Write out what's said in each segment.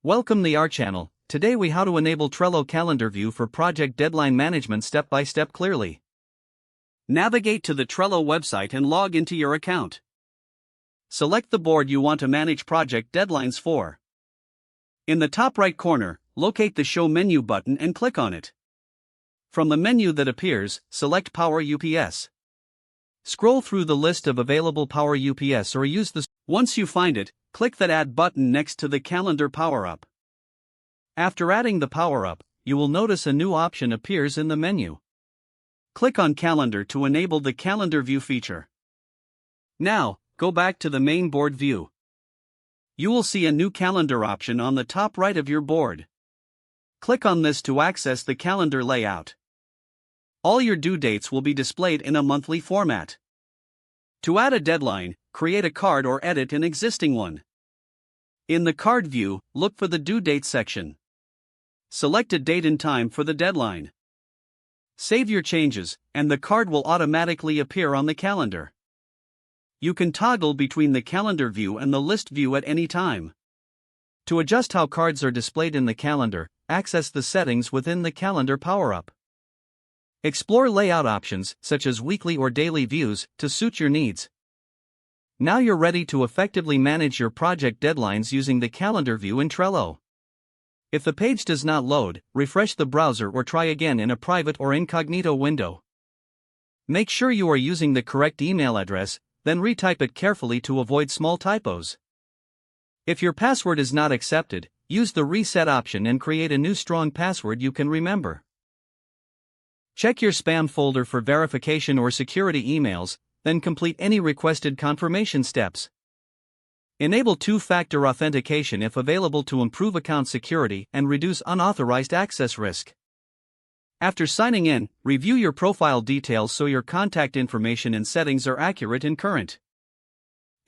Welcome to our channel. Today we how to enable Trello calendar view for project deadline management step by step clearly. Navigate to the Trello website and log into your account. Select the board you want to manage project deadlines for. In the top right corner, locate the Show Menu button and click on it. From the menu that appears, select Power UPS. Scroll through the list of available Power UPS or use the. Once you find it, click that Add button next to the Calendar Power-Up. After adding the power-up, you will notice a new option appears in the menu. Click on Calendar to enable the Calendar View feature. Now, go back to the main board view. You will see a new calendar option on the top right of your board. Click on this to access the calendar layout. All your due dates will be displayed in a monthly format. To add a deadline, create a card or edit an existing one. In the card view, look for the due date section. Select a date and time for the deadline. Save your changes, and the card will automatically appear on the calendar. You can toggle between the calendar view and the list view at any time. To adjust how cards are displayed in the calendar, access the settings within the Calendar Power-Up. Explore layout options, such as weekly or daily views, to suit your needs. Now you're ready to effectively manage your project deadlines using the calendar view in Trello. If the page does not load, refresh the browser or try again in a private or incognito window. Make sure you are using the correct email address, then retype it carefully to avoid small typos. If your password is not accepted, use the reset option and create a new strong password you can remember. Check your spam folder for verification or security emails, then complete any requested confirmation steps. Enable two-factor authentication if available to improve account security and reduce unauthorized access risk. After signing in, review your profile details so your contact information and settings are accurate and current.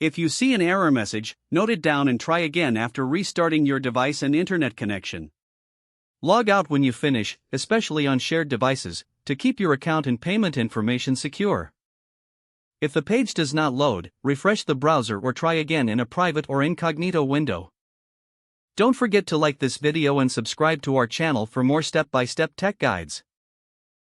If you see an error message, note it down and try again after restarting your device and internet connection. Log out when you finish, especially on shared devices, to keep your account and payment information secure. If the page does not load, refresh the browser or try again in a private or incognito window. Don't forget to like this video and subscribe to our channel for more step-by-step tech guides.